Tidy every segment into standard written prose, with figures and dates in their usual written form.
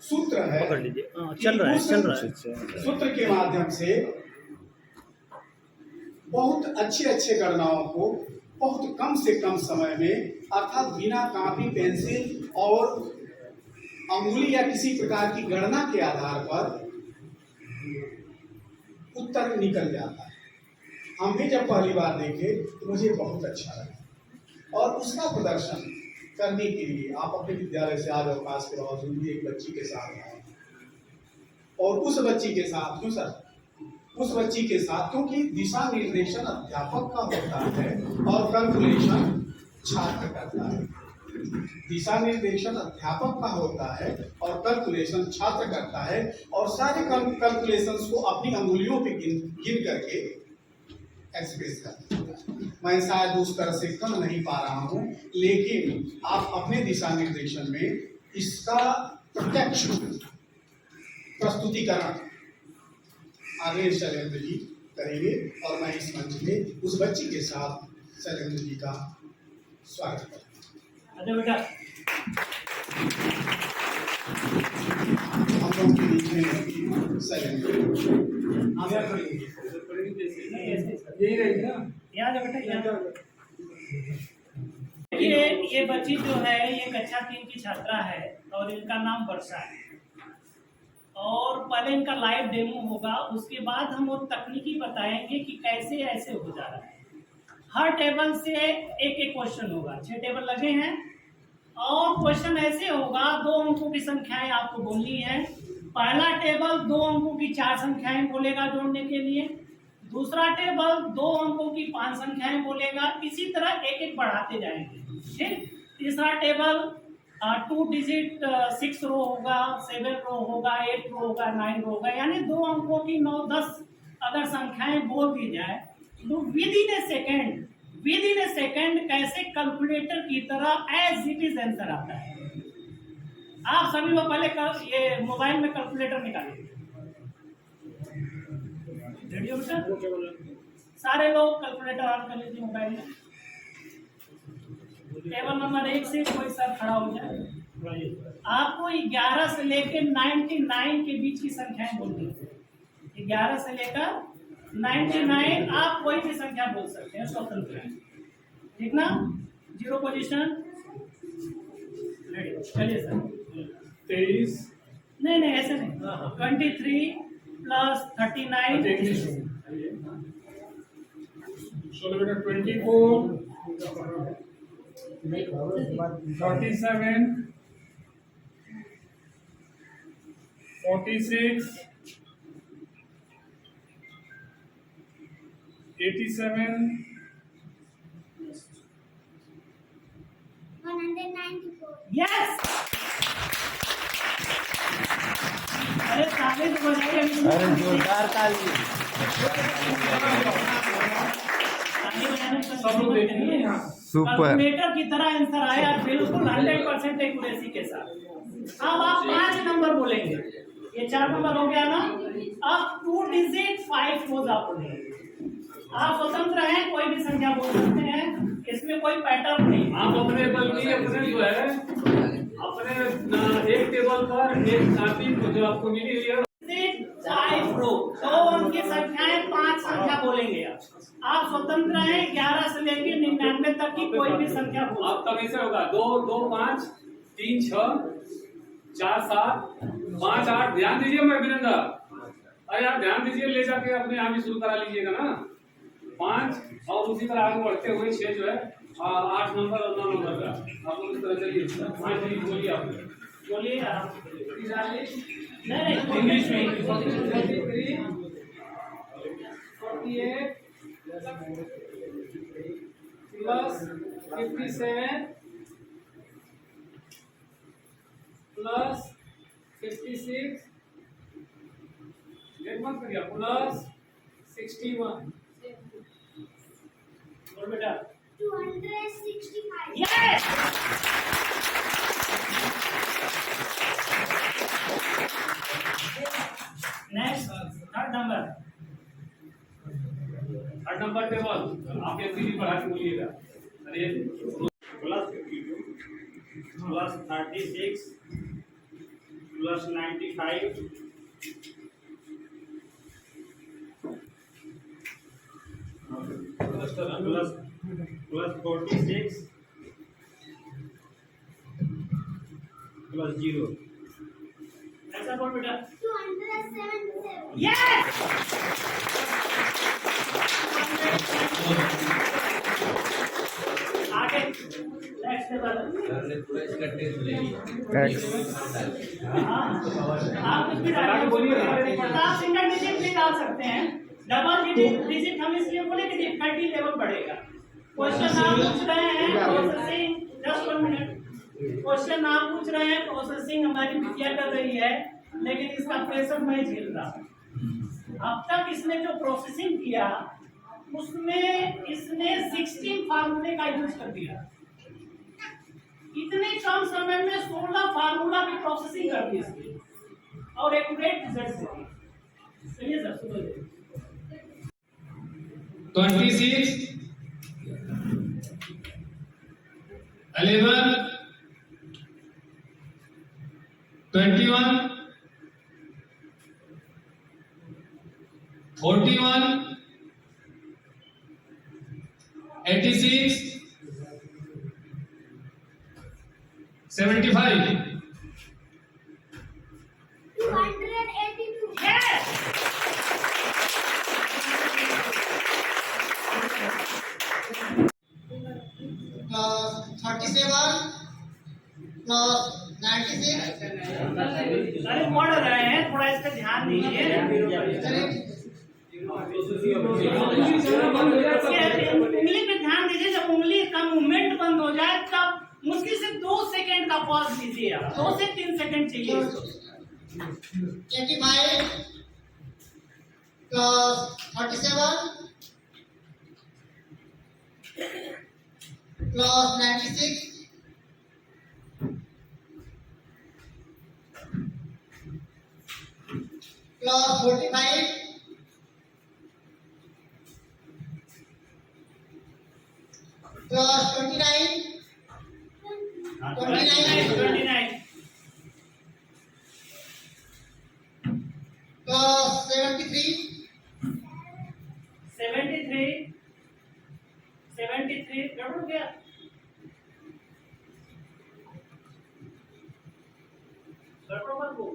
सूत्र है, पकड़ लीजिए, चल रहा है। सूत्र के माध्यम से बहुत अच्छे गणनाओं को बहुत कम से कम समय में, अर्थात बिना कॉपी पेंसिल और अंगुली या किसी प्रकार की गणना के आधार पर उत्तर निकल जाता है। हम भी जब पहली बार देखे तो मुझे बहुत अच्छा लगा, और उसका प्रदर्शन करने के लिए आप अपने विद्यालय से आज अवकाश के बावजूद भी एक बच्ची के साथ आए, और उस बच्ची के साथ, क्यों सर, उस बच्ची के साथ, क्योंकि दिशा निर्देशन अध्यापक का होता है और कैलकुलेशन छात्र करता है। दिशा निर्देशन अध्यापक का होता है और कैलकुलेशन छात्र करता है, और सारे कैलकुलेशंस को अपनी अंगुलियों पे गिन करके एक्सप्रेस करता है। मैं शायद उस तरह से कर नहीं पा रहा हूं, लेकिन आप अपने दिशा निर्देशन में इसका प्रत्यक्ष प्रस्तुतिकरण आगे शैलेंद्र जी करेंगे, और मैं इस मंच में उस बच्ची के साथ शैलेंद्र जी का स्वागत करता हूं। बेटा हम लोग के बीच में शैलेंद्र यही रहेगी ना, याद है बेटा, याद है। ये बच्ची जो है ये कक्षा 3 की छात्रा है और इनका नाम वर्षा है, और पहले इनका लाइव डेमो होगा, उसके बाद हम वो तकनीकी बताएंगे कि कैसे ऐसे हो जा रहा है। हर टेबल से एक एक क्वेश्चन होगा, 6 टेबल लगे हैं, और क्वेश्चन ऐसे होगा, 2 अंकों की संख्याएं आपको बोलनी है। पहला टेबल 2 अंकों की 4 संख्याएं बोलेगा जोड़ने के लिए, दूसरा टेबल 2 अंकों की 5 संख्याएं बोलेगा, इसी तरह एक एक बढ़ाते जाएंगे, ठीक। तीसरा टेबल 2 डिजिट 6 रो होगा, 7 रो होगा, 8 रो होगा, 9 रो होगा, यानी 2 अंकों की 9, 10 अगर संख्याएं बोल दी जाए तो विद इन ए सेकेंड कैसे कैलकुलेटर की तरह एज इट इज आंसर आता है। आप सभी लोग पहले ये मोबाइल में कैलकुलेटर निकालिए, रेडियो बेटा, सारे लोग कैलकुलेटर ऑन कर लीजिए मोबाइल में। टेबल नंबर 1 से कोई सर खड़ा हो जाए, आपको 11 से लेकर 99 के बीच की संख्याएं बोलनी है। 11 से लेकर 99 आप कोई भी संख्या बोल सकते हैं, स्वतंत्र है, ठीक ना। 0 पोजीशन, रेडी, चलिए सर। 23 नहीं ऐसे नहीं, 23 प्लस 39, चलो बेटा 24 37 46 87 194 यस। अरे ताली तो बजाइए, अरे जोरदार ताली। सब लोग देखेंगे यहाँ। सुपर, कैलकुलेटर की तरह आंसर आया, बिल्कुल 100% एक्यूरेसी के साथ। अब आप 5 नंबर बोलेंगे, ये 4 नंबर हो गया ना। अब 2 डिजिट 5 रोज आप बोलेंगे। आप स्वतंत्र हैं, कोई भी संख्या बोल सकते हैं, इसमें कोई पैटर्न नहीं। आप अपने बल्कि अपने जो है अपने एक टेबल पर एक कॉपी जो आपको मिली हुई है 5 रो, 2 अंक की संख्याएं 5 संख्या बोलेंगे। आप स्वतंत्र हैं, 11 से लेकर 99 तक की कोई भी संख्या बोल। अब तब ऐसे होगा 2 2 5 3 6 4 7 5 8। ध्यान दीजिए मैं अभिनंदन, अरे आप ध्यान दीजिए, ले जाके अपने आप ही शुरू करा लीजिएगा ना। 5 और उसी तरह आगे बढ़ते हुए 6 जो है 8 नंबर और 9 नंबर का आप लोग इस तरह चलिए। 5 बोलिए, आप बोलिए आप। 43 नहीं इंग्लिश में 43 48 प्लस 57 प्लस 56 प्लस 61। और बेटा 265 yes. Next third number table आप ये सीधी पढ़ा के बोलिएगा। अरे plus 52 plus 36 plus 95 plus 46 plus 0। ऐसा बोल बेटा। 277. यस। आगे नेक्स्ट लेवल। आप कुछ भी डालिए, 50 सिंगल डिजिट भी डाल सकते हैं। डबल डिजिट हम इसलिए बोले कि डिफिकल्टी लेवल बढ़ेगा। क्वेश्चन आप पूछ रहे हैं प्रोसेसिंग, जस्ट 1 मिनट। क्वेश्चन आप पूछ रहे हैं प्रोसेसिंग हमारी बिटिया कर रही है, लेकिन इसका प्रेशर मैं झेल रहा हूं। अब तक इसने जो प्रोसेसिंग किया उसमें इसने 16 फार्मूले का यूज कर दिया। इतने कम समय में 16 फार्मूला की प्रोसेसिंग कर दी इसने और एक्यूरेट रिजल्ट दी। चलिए सर सुनो। 26 11 21 41 86 75। 282. Yes! plus 37 plus 96 अरे पढ़ रहे हैं, थोड़ा इस पे ध्यान दीजिए। उंगली पे ध्यान दीजिए। जब उंगली का मूवमेंट बंद हो जाए तब मुश्किल से 2 सेकंड का पॉज दीजिए। 2 से 3 सेकंड चाहिए इसको। 85 plus 37 plus 96 plus 45 plus 29 29 plus 73 गड़बड़ गया। गड़बड़ मत बोल।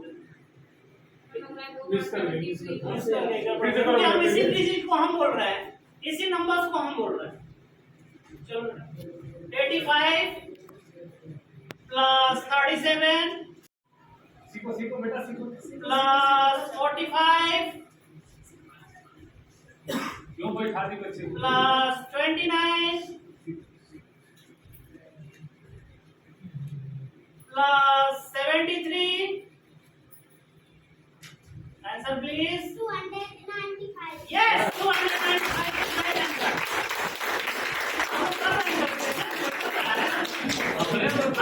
हम इसी डिजिट को हम बोल रहे हैं, इसी नंबर्स को हम बोल रहे हैं। चलो 85 प्लस 37 सीखो बेटा सीखो। प्लस 45 क्यों बैठा दी बच्चे को? Plus 29 plus 73। Answer please. 295. Yes 295 is right answer।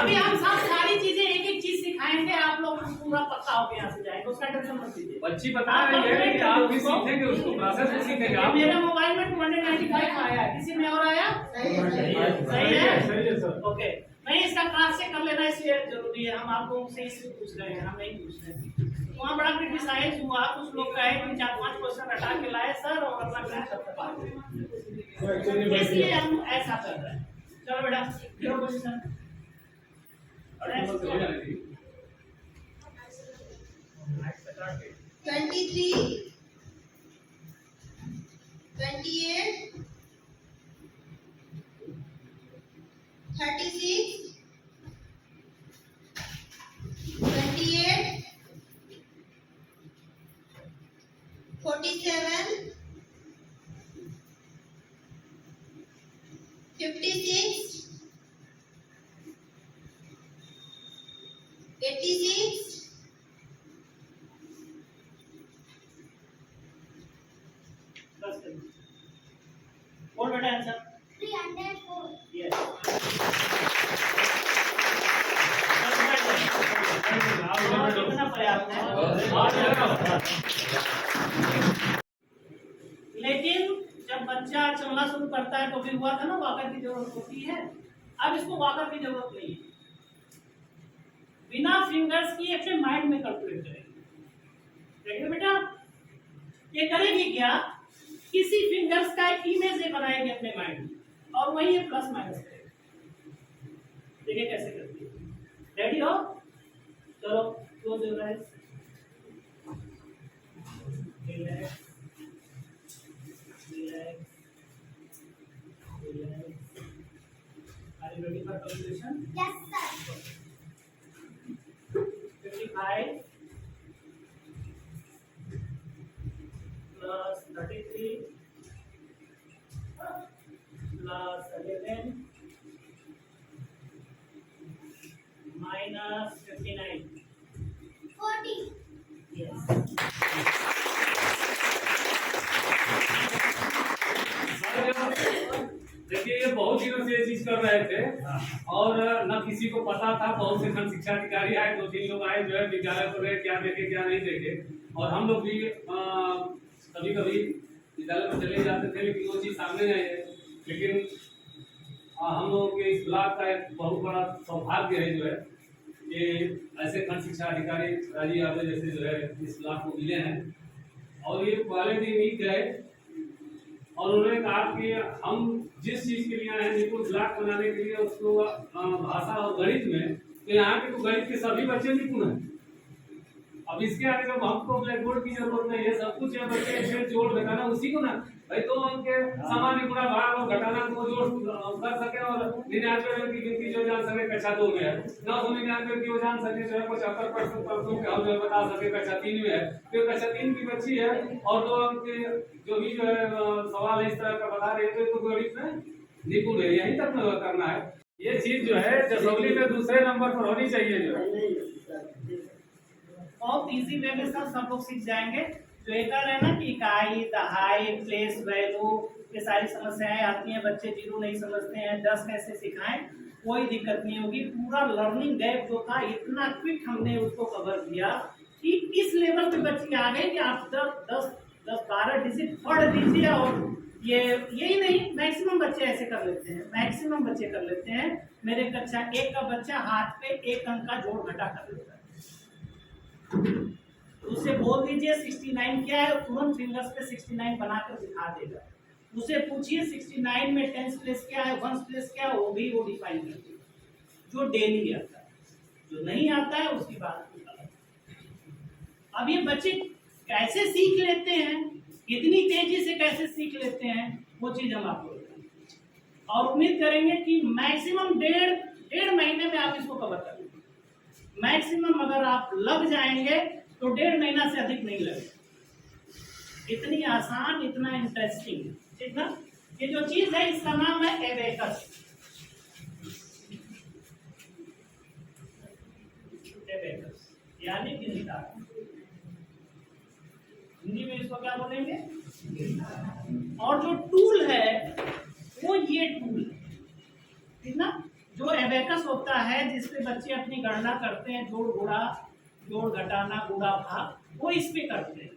अभी हम सब सारी चीजें एक एक चीज सिखाएंगे, आप लोग पूरा पक्का होकर यहाँ से जाएंगे, उसका टेंशन मत लीजिए। बच्ची बता रही है कि आप भी सीखेंगे, उसको प्रोसेस भी सीखेंगे आप। मेरे मोबाइल में 295 आया है, किसी में और आया? सही है सर। ओके। नहीं, इसका क्लास से कर लेना इसलिए जरूरी है। हम आप लोगों से इसलिए पूछ रहे हैं, हम नहीं पूछ रहे हैं। वहाँ बड़ा क्रिटिसाइज हुआ, कुछ लोग कहे कि 4-5 क्वेश्चन हटा के लाए सर और अपना क्लास करते पाए, इसलिए हम ऐसा कर रहे हैं। चलो बेटा जीरो पोजीशन। 23 28 36 28 47 56 86 बोल बेटा आंसर। 304. यस। कितना पर्याप्त है? लेकिन जब बच्चा चलना शुरू करता है तो भी हुआ था ना, वॉकर की जरूरत होती है। अब इसको वॉकर की जरूरत नहीं है। बिना फिंगर्स की अपने माइंड में कैलकुलेट करेंगे। देखिए बेटा, ये करेगी क्या, किसी फिंगर्स का एक इमेज ये बनाएगी अपने माइंड में और वही ये प्लस माइनस करेगी। देखिए कैसे करती है। रेडी हो? चलो close your eyes. Relax relax relax. Are you ready for calculation? Yes, sir. 55 plus 33 plus 11 minus 59. 40. Yes. देखिए ये बहुत दिनों से ये चीज कर रहे थे और न किसी को पता था। बहुत से खंड शिक्षा अधिकारी आए, 2-3 लोग आए जो है विद्यालय पर गए, क्या देखे क्या नहीं देखे। और हम लोग भी कभी कभी विद्यालय में चले जाते थे, लेकिन वो चीज सामने नहीं है। लेकिन हम लोगों के इस ब्लॉक का एक बहुत बड़ा सौभाग्य है जो है कि ऐसे खंड शिक्षा अधिकारी राजीव यादव जैसे जो है इस ब्लॉक को मिले हैं। और ये पहले दिन मीट है और उन्होंने कहा कि हम जिस चीज के लिए आए हैं निपुण ब्लॉक बनाने के लिए, उसको भाषा और गणित में, तो यहाँ के तो गणित के सभी बच्चे निपुण हैं। अब इसके आगे जब हमको ब्लैक बोर्ड की जरूरत नहीं है, सब कुछ है, बच्चे इसमें जोड़ घटाना उसी को ना भाई, तो उनके सामान्य गुणा भाग और घटाना को जोड़ कर सके और 99 की गिनती जो जान सके कक्षा 2 में है, 999 की वो जान सके जो है 75% के हम जो बता सके कक्षा 3 में है। तो कक्षा 3 की बच्ची है और 2 अंक के जो भी जो है सवाल इस तरह का बता रहे थे, तो गणित में निपुण है, यही तक करना है। ये चीज जो है जसौली में दूसरे नंबर पर होनी चाहिए जो है। बहुत इजी वे में सब लोग सीख जाएंगे। जो एक है ना कि इकाई, दहाई, प्लेस वैल्यू, ये सारी समस्याएं आती हैं, बच्चे जीरो नहीं समझते हैं, 10 कैसे सिखाएं, कोई दिक्कत नहीं होगी। पूरा लर्निंग गैप जो था इतना क्विक हमने उसको कवर किया कि इस लेवल पे बच्चे आ गए कि आप 10-12 डिजिट पढ़ दीजिए। और ये यही नहीं, मैक्सिमम बच्चे ऐसे कर लेते हैं, मैक्सिमम बच्चे कर लेते हैं। मेरे कक्षा 1 का बच्चा हाथ पे 1 अंक का जोड़ घटा कर लेता है। उसे बोल दीजिए 69 क्या है, तुरंत फिंगर्स पे 69 बनाकर दिखा देगा। उसे पूछिए 69 में 10th प्लेस क्या है, 1st प्लेस क्या है, वो भी वो डिफाइन कर देगा, जो डेली आता है। जो नहीं आता है उसकी बात नहीं। अब ये बच्चे कैसे सीख लेते हैं, कितनी तेजी से कैसे सीख लेते हैं, वो चीज हम आपको बताएंगे और उम्मीद करेंगे कि मैक्सिमम डेढ़ महीने में आप इसको कवर कर लेंगे। मैक्सिमम अगर आप लग जाएंगे तो 1.5 महीना से अधिक नहीं लगेगा। इतनी आसान, इतना इंटरेस्टिंग, ठीक ना। ये जो चीज है इसका नाम है एबेकस। एबेकस यानी गिनती। हिंदी में इसको क्या बोलेंगे? और जो टूल है वो ये टूल है, ठीक ना। जो एबेकस होता है जिसपे बच्चे अपनी गणना करते हैं, जोड़ गुणा, जोड़ घटाना, गुणा भाग, वो इस पे करते हैं।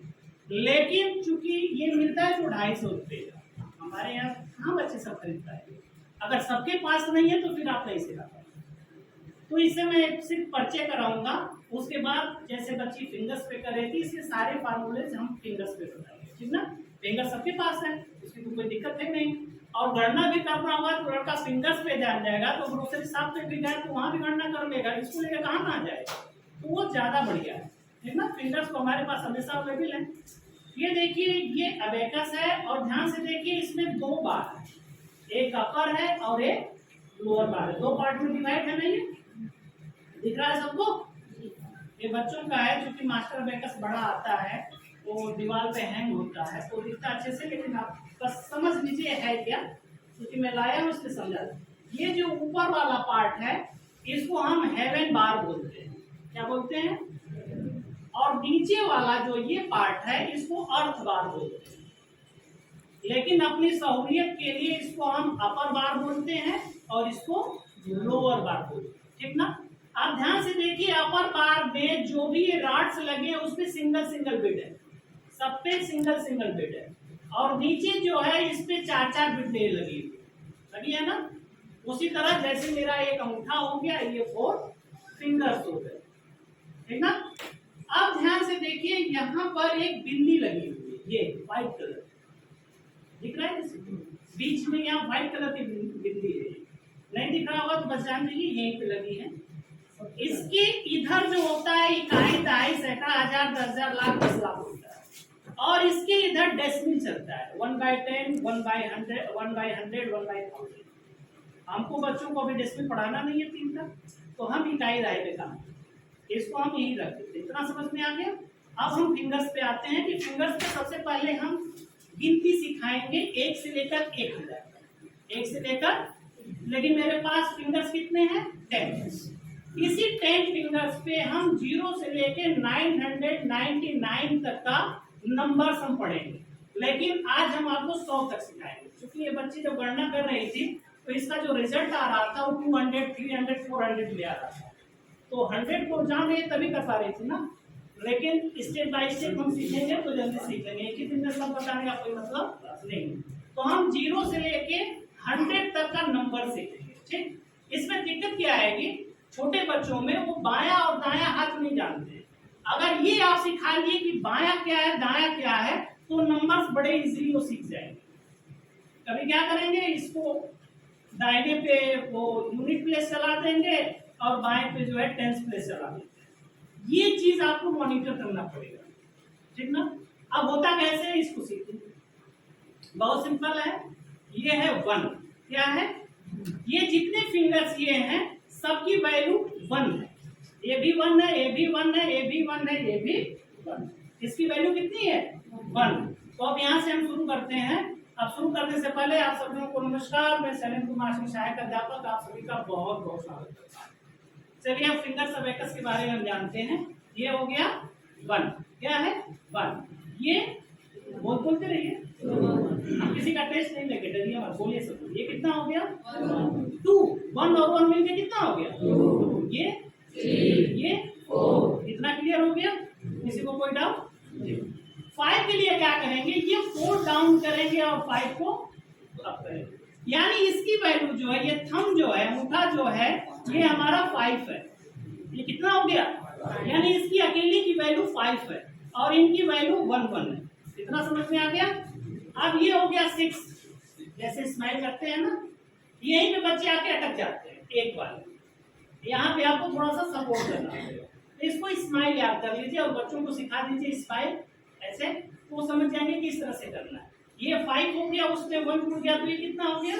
लेकिन चूंकि ये मिलता है तो 250 रुपये का, हमारे यहाँ कहाँ बच्चे सब खरीदता है। अगर सबके पास नहीं है तो फिर आप नहीं सिखा पाएंगे। तो इसे मैं सिर्फ पर्चे कराऊंगा, उसके बाद जैसे बच्ची फिंगर्स पे कर रही थी, इसके सारे फार्मूले हम फिंगर्स पे कराएंगे, ठीक ना। फिंगर सबके पास है, उसकी तो कोई दिक्कत है नहीं। और गणना भी करना होगा तो लड़का फिंगर्स पे जान जाएगा, तो ग्रोसरी शॉप पे भी जाए तो वहाँ भी गणना कर लेगा, इसको लेकर कहाँ जाएगा, तो वो ज्यादा बढ़िया है, ठीक ना। फिंगर्स को हमारे पास हमेशा अवेलेबल है। ये देखिए ये अबेकस है और ध्यान से देखिए इसमें 2 बार है, एक अपर है और एक लोअर बार है, 2 पार्ट में डिवाइड है। नहीं दिख रहा है सबको? ये बच्चों का है, क्योंकि मास्टर अबेकस बड़ा आता है वो दीवार पे हैंग होता है तो दिखता अच्छे से, लेकिन आप बस समझ लीजिए है क्या, क्योंकि मैं लाया हूँ इसलिए समझा। ये जो ऊपर वाला पार्ट है इसको हम हेवन बार बोलते हैं, क्या बोलते हैं? और नीचे वाला जो ये पार्ट है इसको अर्थ बार बोलते हैं, लेकिन अपनी सहूलियत के लिए इसको हम अपर बार बोलते हैं और इसको लोअर बार बोलते हैं, ठीक ना। आप ध्यान से देखिए अपर बार में जो भी ये रॉड्स लगे हैं उसमें सिंगल बिट है, सब पे सिंगल बिट है। और नीचे जो है इस पे 4 बिट लगी है ना। उसी तरह जैसे मेरा एक अंगूठा हो गया, ये 4 फिंगर्स हो गए, ठीक ना। अब ध्यान से देखिए, यहाँ पर एक बिंदी लगी हुई है, ये व्हाइट कलर दिख रहा है किसी को? बीच में यहाँ व्हाइट कलर की बिंदी है, नहीं दिख रहा होगा तो बस जान लीजिए यहीं पे लगी है। इसके इधर जो होता है इकाई, दहाई, सैकड़ा, हजार, 10,000, लाख, 10 लाख होता है, और इसके इधर डेसिमल चलता है, 1/10, 1/100, 1/100, 1/1000। हमको बच्चों को अभी डेसिमल पढ़ाना नहीं है 3 तक, तो हम इकाई, दहाई पे काम, इसको हम यही रख देते। इतना समझ में आ गया। अब हम फिंगर्स पे आते हैं कि फिंगर्स पे सबसे पहले हम गिनती सिखाएंगे 1 से लेकर 1000, 1 से लेकर, लेकिन मेरे पास फिंगर्स कितने हैं? 10। इसी 10 फिंगर्स पे हम 0 से लेकर 999 तक का नंबर्स हम पढ़ेंगे, लेकिन आज हम आपको 100 तक सिखाएंगे। क्योंकि ये बच्ची जब गणना कर रही थी तो इसका जो रिजल्ट आ रहा था वो 200, 300, 400 ले आ रहा था, तो 100 को जान रही तभी कर पा रही थी ना। लेकिन स्टेप बाय स्टेप हम सीखेंगे तो जल्दी सीख लेंगे, एक ही दिन में सब बताने का कोई मतलब नहीं। तो हम 0 से लेके 100 तक का नंबर सीखेंगे, ठीक। इसमें दिक्कत क्या है कि छोटे बच्चों में वो बायां और दायां हाथ नहीं जानते। अगर ये आप सिखा दिए कि बायां क्या है, दायां क्या है, तो नंबर्स बड़े इजीली वो सीख जाएंगे। कभी क्या करेंगे, इसको दाहिने पे वो यूनिट प्लेस चला देंगे और बाएं पे जो है टेंस प्लेस चला देंगे। ये चीज आपको मॉनिटर करना पड़ेगा, ठीक ना। अब होता कैसे है इसको सीखेंगे, बहुत सिंपल है। ये है 1, क्या है? ये जितने फिंगर्स ये हैं सबकी वैल्यू 1 है। ये भी 1 है, ये भी 1 है, ये भी 1 है, ये भी 1। इसकी वैल्यू कितनी है? 1। तो अब यहाँ से हम शुरू करते हैं। अब शुरू करने से पहले आप सभी को नमस्कार, मैं शैलेंद्र कुमार सिंह, सहायक अध्यापक, आप सभी का बहुत बहुत स्वागत करता हूँ। चलिए अब फिंगर्स अबेकस के बारे में हम जानते हैं। ये हो गया 1, क्या है? 1। ये बोलते रहिए, हम किसी का टेस्ट नहीं लेंगे, डरिए मत, बोलिए सब। ये कितना हो गया? 2। 1 और 1 मिलके कितना हो गया? 2। ये 4। इतना क्लियर हो गया? किसी को कोई डाउट? 5 के लिए क्या करेंगे, ये 4 डाउन करेंगे और 5 को अप करेंगे। यानी इसकी वैल्यू जो है, ये थंब जो है, अंगूठा जो है, ये हमारा 5 है। ये कितना हो गया? यानी इसकी अकेली की वैल्यू 5 है और इनकी वैल्यू 1 1 है। इतना समझ में आ गया? अब ये हो गया 6। जैसे स्माइल करते हैं ना, यहीं पे बच्चे आके अटक जाते हैं एक बार। यहाँ पे आपको थोड़ा सा सपोर्ट करना है, इसको स्माइल याद कर लीजिए और बच्चों को सिखा दीजिए स्माइल ऐसे, तो समझ जाएंगे कि इस तरह से करना है। ये 5 हो गया, उसमें 1 टूट गया, तो ये कितना हो गया?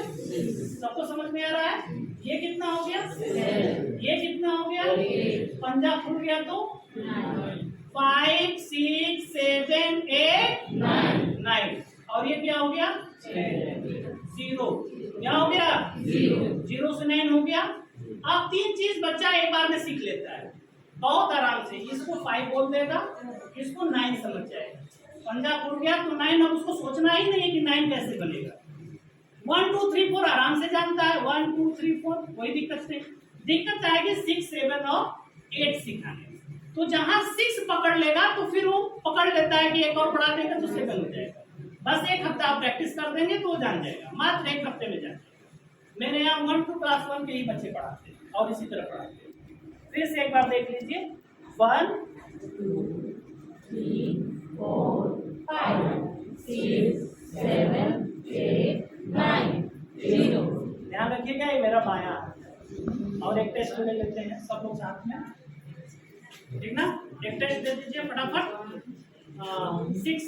सबको समझ में आ रहा है? ये कितना हो गया? ये कितना हो गया? पंजा फूट गया तो 5 6 7 8 9। और ये क्या हो गया? 0। क्या हो गया? 0 से 9 हो गया। अब 3 चीज बच्चा एक बार में सीख लेता है बहुत आराम से। इसको 5 बोल देगा, इसको 9 समझ जाएगा। पंजा फूट गया तो 9, अब उसको सोचना ही नहीं है कि 9 कैसे बनेगा। 1 2 3 4 आराम से जानता है, 1 2 3 4, कोई दिक्कत नहीं। दिक्कत आएगी 6 7 और 8 सिखाने। तो जहां 6 पकड़ लेगा तो फिर वो पकड़ लेता है कि एक और बढ़ा देगा तो 7 हो जाएगा। बस 1 हफ्ता आप प्रैक्टिस कर देंगे तो वो जान जाएगा, मात्र 1 हफ्ते में जान जाएगा। मेरे यहाँ 1 to क्लास 1 के ही बच्चे पढ़ाते हैं और इसी तरह पढ़ाते हैं। फिर से एक बार देख लीजिए, 1 2 3 4 5 6 7 8 9 0। ध्यान रखिएगा ये मेरा बायां हाथ। और एक टेस्ट ले लेते हैं सब लोग साथ में, ठीक ना। एक टेस्ट दे दीजिए फटाफट। 6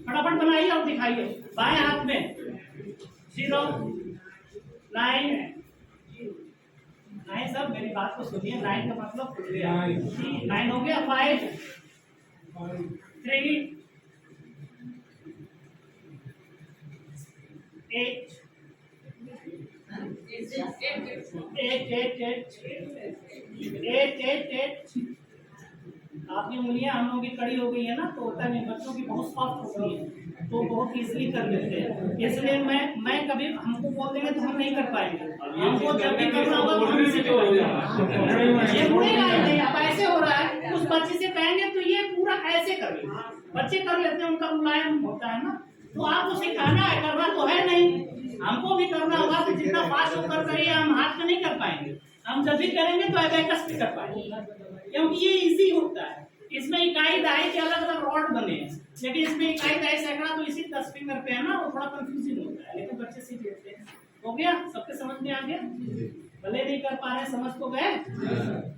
फटाफट बनाइए और दिखाइए बाएं हाथ में। 0 9 9 सब मेरी बात को सुनिए, 9 का मतलब खुल गया, 9 हो गया। 5 3 8 8। आपकी उंगलियां हम लोगों की कड़ी हो गई है ना, तो होता नहीं, बच्चों की बहुत सॉफ्ट हो गई है तो बहुत इजीली कर लेते हैं। इसलिए मैं कभी हमको बोल देंगे तो हम नहीं कर पाएंगे। हमको जब भी करना होगा तो हम इसे ये मुड़ेगा नहीं। अब ऐसे हो रहा है, उस बच्चे से कहेंगे तो ये पूरा ऐसे कर लेगा। बच्चे कर लेते हैं, उनका मुलायम होता है ना, तो आपको सिखाना है, करना तो है नहीं। हमको भी करना होगा तो जितना फास्ट होकर करिए, हम हाथ में नहीं कर पाएंगे। हम जब भी करेंगे तो अबेकस भी कर पाएंगे। क्योंकि ये इजी होता है। इसमें इकाई दहाई के अलग अलग रॉड बने हैं, लेकिन इसमें इकाई दहाई सैकड़ा तो इसी 10 फिंगर पे है ना, वो थोड़ा कंफ्यूजिंग होता है, लेकिन बच्चे सीख लेते हैं। हो गया, सबके समझ में आ गया? भले नहीं कर पा रहे, समझ तो गए।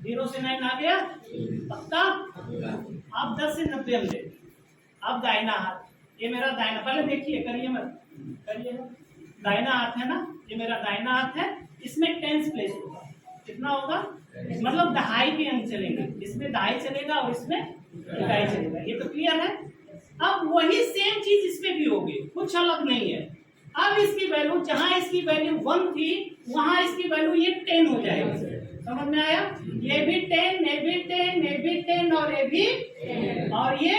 0 से 9 आ गया पक्का। अब 10 से 90 हम देखिए। अब दाहिना हाथ, ये मेरा दाहिना, पहले देखिए, करिए मत, करिए। दाहिना हाथ है ना, ये मेरा दाहिना हाथ है, इसमें टेंस प्लेस होगा। कितना होगा? मतलब दहाई के अंक चलेंगे, इसमें दहाई चलेगा और इसमें इकाई चलेगा। ये तो क्लियर है। अब वही सेम चीज इसमें भी होगी, कुछ अलग नहीं है। अब इसकी वैल्यू, जहां इसकी वैल्यू 1 थी, वहां इसकी वैल्यू ये 10 हो जाएगी। समझ में आया? ये भी 10, ये भी 10, ये भी 10 और ये भी 10, और ये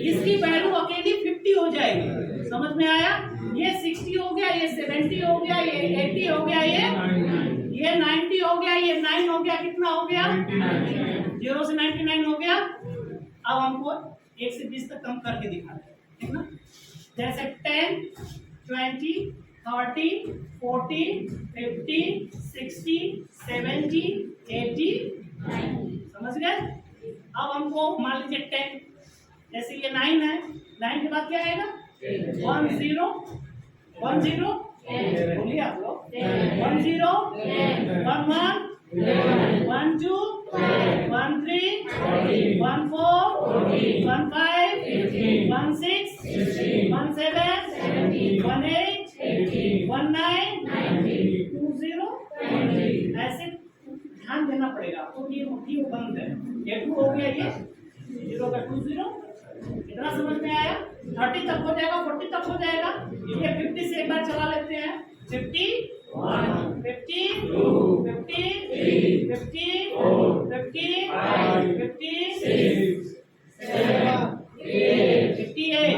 इसकी वैल्यू अकेली 50 हो जाएगी। समझ में आया? ये 60 हो गया, ये 70 हो गया, ये 80 हो गया, ये 90 हो गया, ये 9 हो गया। कितना हो गया? 0 से 99 हो गया। अब हमको 1 से 20 तक कम करके दिखाते हैं, ठीक ना? जैसे 10, 20, 30, 40, 50, 60, 70, 80, 90। समझ गए? अब हमको मान लीजिए 10, जैसे ये 9 है, 9 के बाद क्या आएगा? 1 0 1 0, बोलिए आप लोग। 1 0 1 1 1 2 1 3 1 4 1 5 1 6 1 7 1 8 1 9 2 0। ऐसे ध्यान देना पड़ेगा आपको कि ये मुट्ठी बंद है। ये 2 हो गया, ये 0 का 2 0। इतना समझ में आया? 30 तक हो जाएगा, 40 तक हो जाएगा। ये 50 से एक बार चला लेते हैं। 50 1 50 2 50 3 50 4 50 5 50 6 7 8 58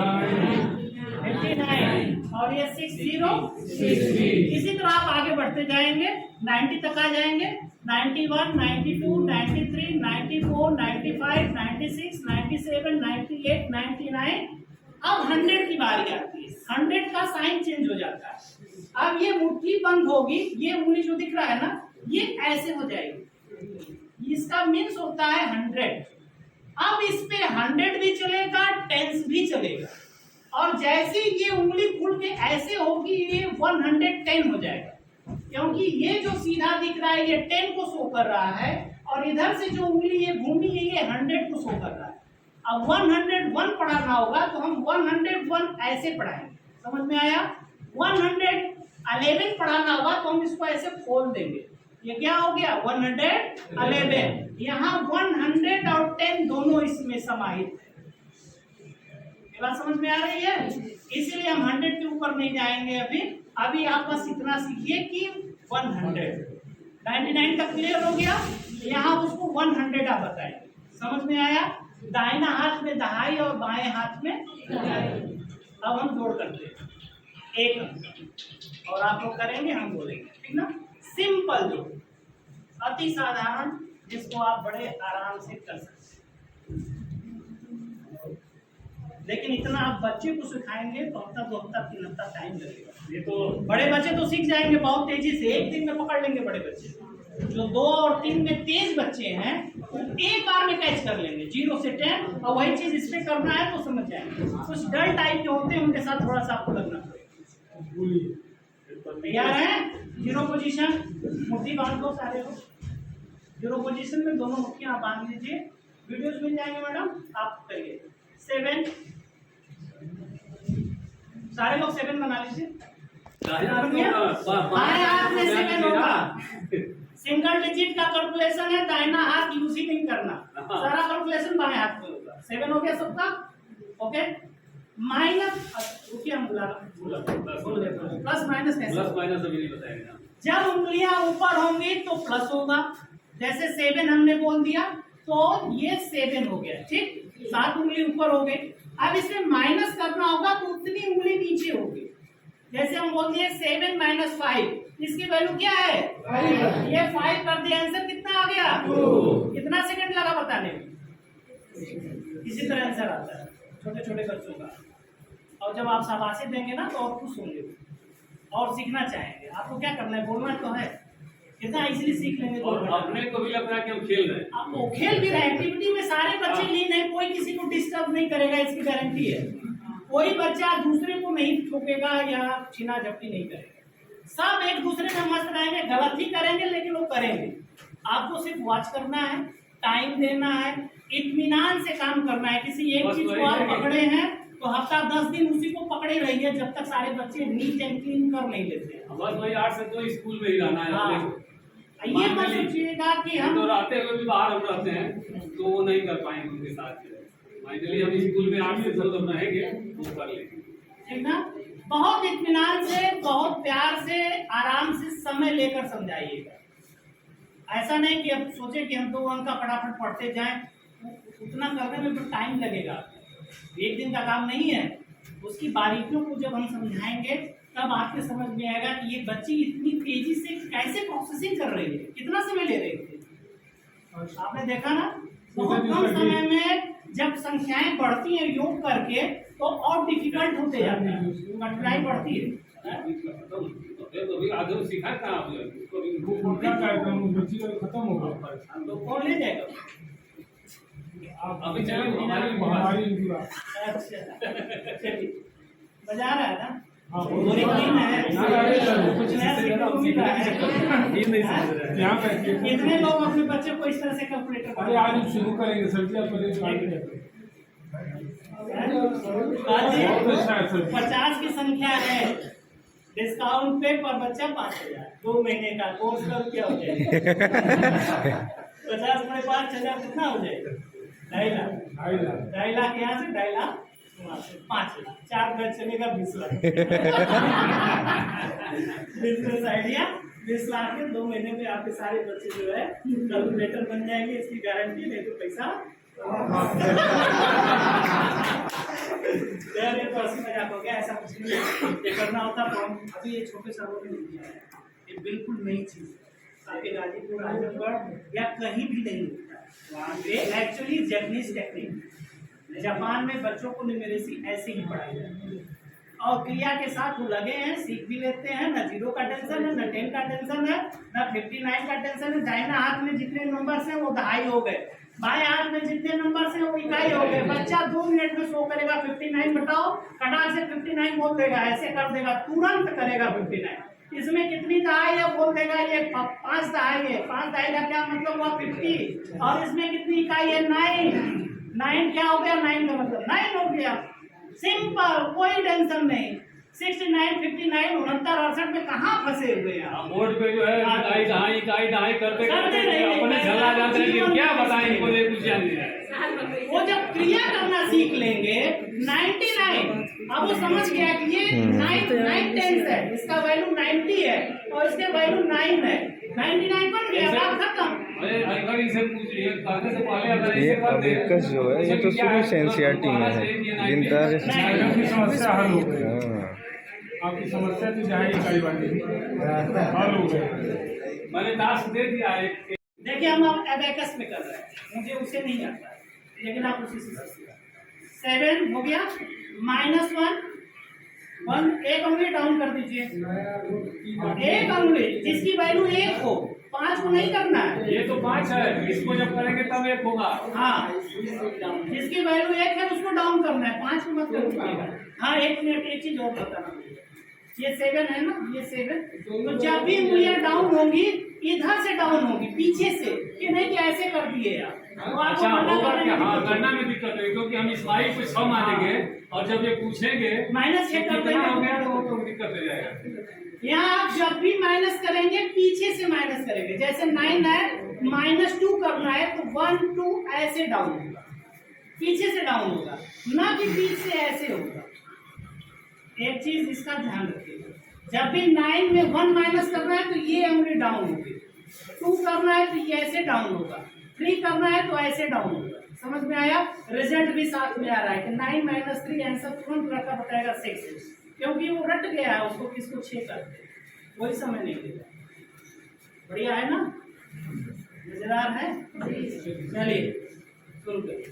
59 और ये 60 60। इसी तरह आप आगे बढ़ते जाएंगे, 90 तक आ जाएंगे। 91 92 93 94 95 96 97 98 99। अब 100 की बारी आती है। 100 का साइन चेंज हो जाता है। अब ये मुट्ठी बंद होगी, ये उंगली जो दिख रहा है ना, ये ऐसे हो जाएगी। इसका मीन्स होता है 100। अब इस पे 100 भी चलेगा, टेंस भी चलेगा, और जैसे ये उंगली खुल के ऐसे होगी, ये 110 हो जाएगा। क्योंकि ये जो सीधा दिख रहा है ये 10 को शो कर रहा है, और इधर से जो उंगली ये घूमी है ये 100 को शो कर रहा है। अब 101 पढ़ाना होगा तो हम 101 ऐसे पढ़ाएंगे। समझ में आया? 111 पढ़ाना होगा तो हम इसको ऐसे खोल देंगे। ये क्या हो गया? 111। यहाँ 100 और 10 दोनों इसमें समाहित है। ये बात समझ में आ रही है? इसीलिए हम 100 के ऊपर नहीं जाएंगे अभी आप बस इतना सीखिए कि 100। 99 तक क्लियर हो गया। यहाँ उसको 100 आप बताएंगे। समझ में आया? दाहिना हाथ में दहाई और बाएं हाथ में इकाई। अब हम जोड़ करते हैं, एक अंक, और आप लोग करेंगे, हम बोलेंगे, ठीक ना? सिंपल जोड़, अति साधारण, जिसको आप बड़े आराम से कर सकते हैं। लेकिन इतना आप बच्चे को सिखाएंगे तो हफ्ता 2 हफ्ता 3 हफ्ता टाइम लगेगा। ये तो बड़े बच्चे तो सीख जाएंगे बहुत तेजी से, एक दिन में पकड़ लेंगे। बड़े बच्चे जो 2 और 3 में तेज बच्चे हैं एक बार में कैच कर लेंगे 0 से 10। और वही चीज इसमें करना है तो समझ जाएंगे। कुछ डल टाइप के होते हैं, उनके साथ थोड़ा सा आपको लगना पड़ेगा। तैयार है? 0 पोजीशन, मुट्ठी बांध दो सारे लोग। 0 पोजीशन में दोनों मुट्ठियां बांध लीजिए। वीडियोस मिल जाएंगे मैडम, आप करिए। 7, सारे लोग 7 बना लीजिए। बाएं हाथ में 7 होगा। सिंगल डिजिट का कैलकुलेशन है, दाहिना हाथ यूज ही नहीं करना, सारा कैलकुलेशन बाएं हाथ में होगा। 7 हो गया सबका? ओके। माइनस, रुकिए हम प्लस माइनस कैसे? प्लस माइनस अभी नहीं बताएंगे। जब उंगलियां ऊपर होंगी तो प्लस होगा। जैसे 7 हमने बोल दिया तो ये 7 हो गया, ठीक? 7 उंगली ऊपर हो गई। अब इसमें माइनस करना होगा तो उतनी उंगली नीचे होगी। जैसे हम बोल दिए 7 - 5, इसकी वैल्यू क्या है? ये 5 कर दिया, आंसर कितना आ गया? 2। कितना सेकंड लगा बताने में? इसी तरह आंसर आता है छोटे छोटे बच्चों का। और जब आप शाबाशी देंगे ना तो और खुश होंगे और सीखना चाहेंगे। आपको क्या करना है? बोलना तो है कितना इजीली सीख लेंगे। और अपने को भी लगता है कि हम खेल रहे हैं। आप वो खेल भी रहे हैं, एक्टिविटी में सारे बच्चे लीन हैं, कोई किसी को डिस्टर्ब नहीं करेगा, इसकी गारंटी है। कोई बच्चा दूसरे को नहीं ठोकेगा या छीना झपटी नहीं करेगा, सब एक दूसरे में मस्त रहेंगे। गलत ही करेंगे लेकिन वो करेंगे। आपको सिर्फ वॉच करना है, टाइम देना है, इत्मीनान से काम करना है। किसी एक चीज को आप पकड़े हैं तो हफ्ता 10 दिन उसी को पकड़े रहिए जब तक सारे बच्चे नीट एंड क्लीन कर नहीं लेते हैं। बस वही 8 से 2 स्कूल में ही रहना है। हाँ। ये मत सोचिएगा कि हम तो रहते हुए भी बाहर हम रहते हैं तो वो नहीं कर पाएंगे उनके साथ। फाइनली हम स्कूल में 8 से 2 जब रहेंगे वो कर लेंगे, ठीक ना। बहुत इत्मीनान से, बहुत प्यार से, आराम से समय लेकर समझाइएगा। ऐसा नहीं कि अब सोचे कि हम 2 अंक का फटाफट पढ़ते जाएं, उतना करने में तो टाइम लगेगा, एक दिन का काम नहीं है। उसकी बारीकियों को जब हम समझाएंगे तब आपके समझ में आएगा कि ये बच्ची इतनी तेजी से कैसे प्रोसेसिंग कर रही है, कितना समय ले रही थी। आपने देखा ना, बहुत कम समय में जब संख्याएं बढ़ती हैं योग करके तो और डिफिकल्ट होते जाते हैं, कठिनाई बढ़ती है। तो भी आगे सीखा कहाँ आप लोग? खत्म होगा तो कौन ले जाएगा? अभी चलिए हमारी अच्छा चलिए, मजा आ रहा है ना? हाँ, बोरिंग नहीं है, कुछ नया सीखने को मिल रहा है। यहाँ पे कितने लोग अपने बच्चे को इस तरह से कैलकुलेटर अरे आज हम शुरू करेंगे सर जी, आप पहले स्टार्ट करें। बहुत अच्छा है सर। 50 की संख्या है, डिस्काउंट पे पर बच्चा 5000, 2 महीने का कोर्स का क्या हो जाएगा? 50 में 5000 कितना हो जाएगा? 2.5 लाख। 2.5 लाख यहाँ से 2.5 लाख वहाँ से 5 लाख, 4 बैच चलेगा 20 लाख। बिजनेस आइडिया 20 लाख के 2 महीने में आपके सारे बच्चे जो है कैलकुलेटर बन जाएंगे, इसकी गारंटी। नहीं तो पैसा ये तो ऐसी मजाक हो गया, ऐसा कुछ नहीं है। ये करना होता तो हम अभी ये छोटे शहरों में नहीं किया है। ये बिल्कुल नई चीज है, आपके गाजीपुर, आजमगढ़ या कहीं भी नहीं होता है। वहाँ पे एक्चुअली जैपनीज टेक्निक, जापान में बच्चों को न्यूमेरेसी ऐसे ही पढ़ाई जाती है और क्रिया के साथ वो लगे हैं, सीख भी लेते हैं। न 0 का टेंशन है, न 10 का टेंशन है, न 59 का टेंशन है। दाहिना हाथ में जितने नंबर्स हैं वो 2.5 हो गए, बाएं हाथ में जितने नंबर्स हैं वो 1 हो गए। बच्चा 2 मिनट में शो करेगा 59 बताओ, कटार से 59 बोल देगा, ऐसे कर देगा, तुरंत करेगा 59। इसमें कितनी दहाई है बोल देगा, ये 5 दहाई है। 5 दहाई का क्या मतलब हुआ? 50। और इसमें कितनी इकाई है? 9 क्या हो गया? 9 का मतलब 9 हो गया। सिंपल, कोई टेंशन नहीं। 69, 59, 69, 68 में कहाँ फंसे हुए हैं? बोर्ड पे जो है इकाई दहाई करते अपने झला जाते हैं कि क्या बताएं इनको, कुछ याद नहीं है। वो जब क्रिया करना सीख लेंगे 99, अब वो समझ गया कि ये 9 टेंस है, इसका वैल्यू 90 है और इसके वैल्यू 9 है। 99 बन गया, बात खत्म। अगर इसे पूछिए करने से पहले अगर ये अबेकस जो है ये तो शुरू से एनसीईआरटी में है, जिनका आपकी समस्या हल हो गई। हाँ। आपकी समस्या थी जहाँ इकाई वाली हल हो गई। मैंने टास्क दे दिया है। देखिए हम अब अबेकस में कर रहे हैं, मुझे उसे नहीं आता है लेकिन आप उसी से सीखिए। 7 हो गया, -1 एक उंगली डाउन कर दीजिए, एक उंगली जिसकी वैल्यू 1 हो, 5 को नहीं करना है। ये तो 5 है, इसको जब करेंगे तब 1 होगा। हाँ, जिसकी वैल्यू 1 है उसको डाउन करना है, 5 को मत करिएगा। हाँ, 1 मिनट, एक चीज और बताना, ये 7 है ना, ये 7, तो जब भी उंगलियां डाउन होंगी इधर से डाउन होगी, पीछे से, कि नहीं कि ऐसे कर दिए आप। तो अच्छा होगा कि हाँ गणना में दिक्कत है, क्योंकि हम इस बाई को 6 मानेंगे और जब ये पूछेंगे -6 कर कितना हो देंगे गया तो वो दिक्कत हो जाएगा। यहाँ आप जब भी माइनस करेंगे पीछे से माइनस करेंगे। जैसे 9 है, -2 करना है तो 1 2 ऐसे डाउन होगा, पीछे से डाउन होगा, ना कि बीच से ऐसे होगा। एक चीज इसका ध्यान रखिएगा, जब भी 9 में 1 माइनस करना है तो ये उंगली डाउन होगी, 2 करना है तो ये ऐसे डाउन होगा, 3 करना है तो ऐसे डाउन होगा। समझ में आया? रिजल्ट भी साथ में आ रहा है कि 9 - 3 आंसर तुरंत रखा बताएगा 6, क्योंकि वो रट गया है, उसको किसको 6 करते हैं, कोई समय नहीं देगा। बढ़िया है ना, मजेदार है। चलिए शुरू करिए।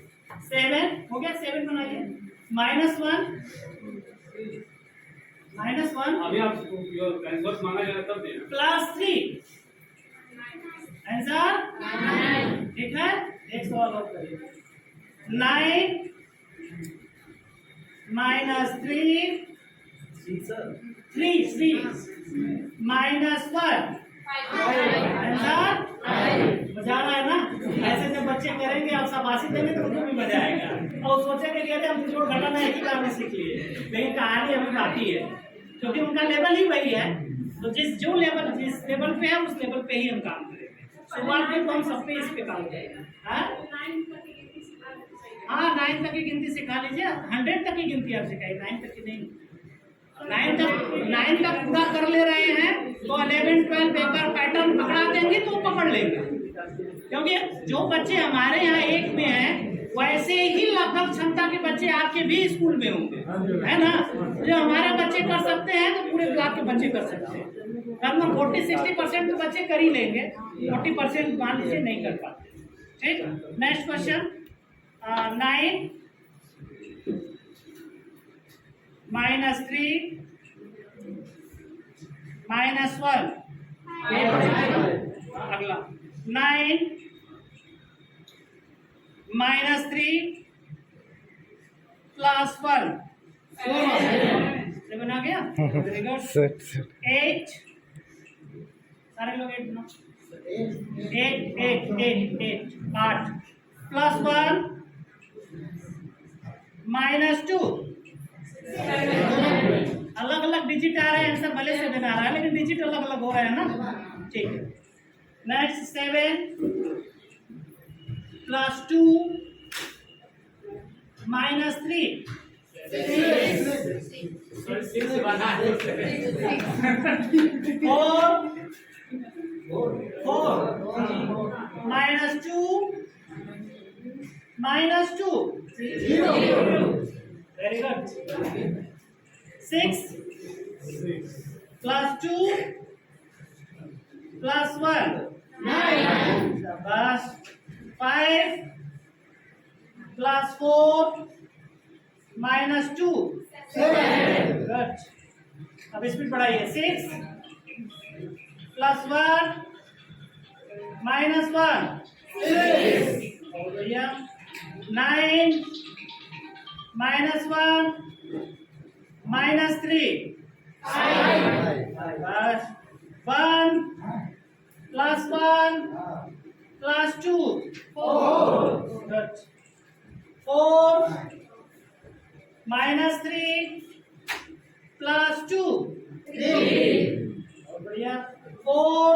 7 हो गया, 7 बनाइए, -1 अभी आप आंसर मांगा जाएगा तब देना। +3 आंसर 9। ठीक है, एक सवाल और करिए। 9 माइनस 3 माइनस 1 आंसर मजा आ रहा है ना। ऐसे जब बच्चे करेंगे आप शाबाशी देंगे तो उनको भी मजा आएगा और सोचेंगे कि अरे हम जोड़ घटाना एक ही काम में सीख लिए, लेकिन कहानी अभी बाकी है क्योंकि उनका लेवल ही वही है। तो जिस लेवल पे है उस लेवल पे ही हम काम करेंगे। शुरुआत में तो हम सब पे इस पे काम करेंगे। हाँ 9 तक की गिनती सिखा लीजिए। 100 तक की गिनती आप सिखाइए, 9 तक की नहीं। 9 तक पूरा कर ले रहे हैं तो 11 12 पेपर पैटर्न पकड़ा देंगे तो पकड़ लेंगे, क्योंकि जो बच्चे हमारे यहाँ 1 में हैं वैसे ही लगभग क्षमता के बच्चे आपके भी स्कूल में होंगे, है ना। जो हमारे बच्चे कर सकते हैं तो पूरे ब्लॉक के बच्चे कर सकते हैं। लगभग 40-60% तो बच्चे कर ही लेंगे, 40% मान लीजिए नहीं कर पाते। ठीक, नेक्स्ट क्वेश्चन। 9 माइनस 3 माइनस 1 अगला 9 माइनस 3 प्लस 1 7 आ गया। Very good. 8 सारे लोग 8 ना 8 प्लस 1 माइनस 2 अलग अलग डिजिट आ रहे हैं, आंसर भले से बना रहा है लेकिन डिजिट अलग अलग हो रहे हैं ना। ठीक है, next 7 plus 2 minus 3 4 minus 2 minus 2 very good. 6 plus 2 plus 1 बस। 5 प्लस 4 माइनस 2 गुड। अब स्पीड बढ़ाइए। 6 प्लस 1 माइनस 1 भैया। 9 माइनस 1 माइनस 3 बस। 1 plus 1 plus 2 good. 4 minus 3 plus 2 बढ़िया। 4